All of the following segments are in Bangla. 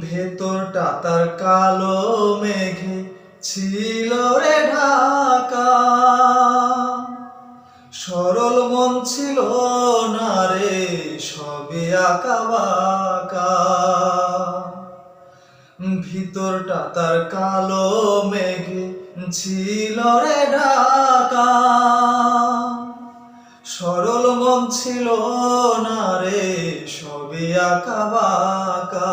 ভেতরটা তার কালো মেঘে ছিল রে ঢাকা, সরল মন ছিল না রে, সবে আঁকা বাঁকা। ভিতরটা তার কালো মেঘে ছিল রে ঢাকা, সরল মন ছিল না রে, সবে আঁকা বাঁকা।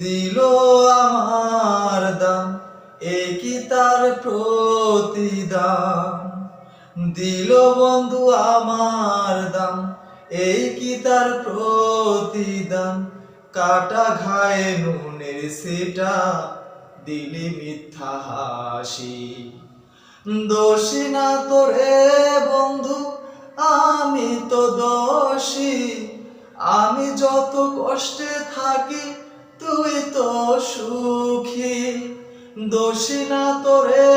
দিল আমার দাম, এ কি তার প্রতিদান? দিল বন্ধু আমার দাম, এই কি তার প্রতিদান? কাটা ঘায়ে নুনের সেটা, দিলি মিথ্যা হাসি। দোষী না তোরে বন্ধু, আমি তো দোষী। আমি যত কষ্টে থাকি, তুই তো সুখী। দোষী না তোরে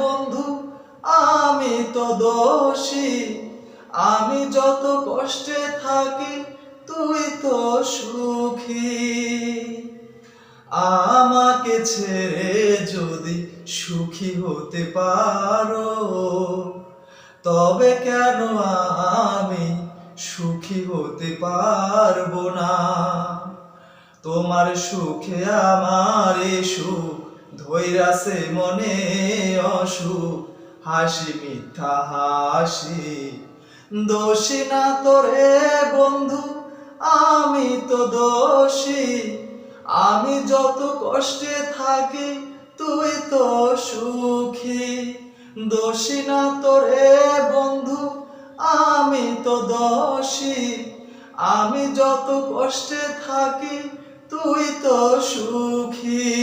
বন্ধু, আমি তো দোষী। আমি যত কষ্টে থাকি, তুই তো সুখী। আমাকে ছেড়ে যদি সুখী হতে পারো, তবে কেন আমি সুখী হতে পারবো না? তোমার সুখে আমার সুখ, ধৈরাছে মনে অসুখ, হাসি মিথ্যা হাসি। দোষী না তোরে বন্ধু, আমি তো দোষী। আমি যত কষ্টে থাকি, তুই তো সুখী। দোষী না তোরে বন্ধু, আমি তো দোষী। আমি যত কষ্টে থাকি, তুই তো সুখী।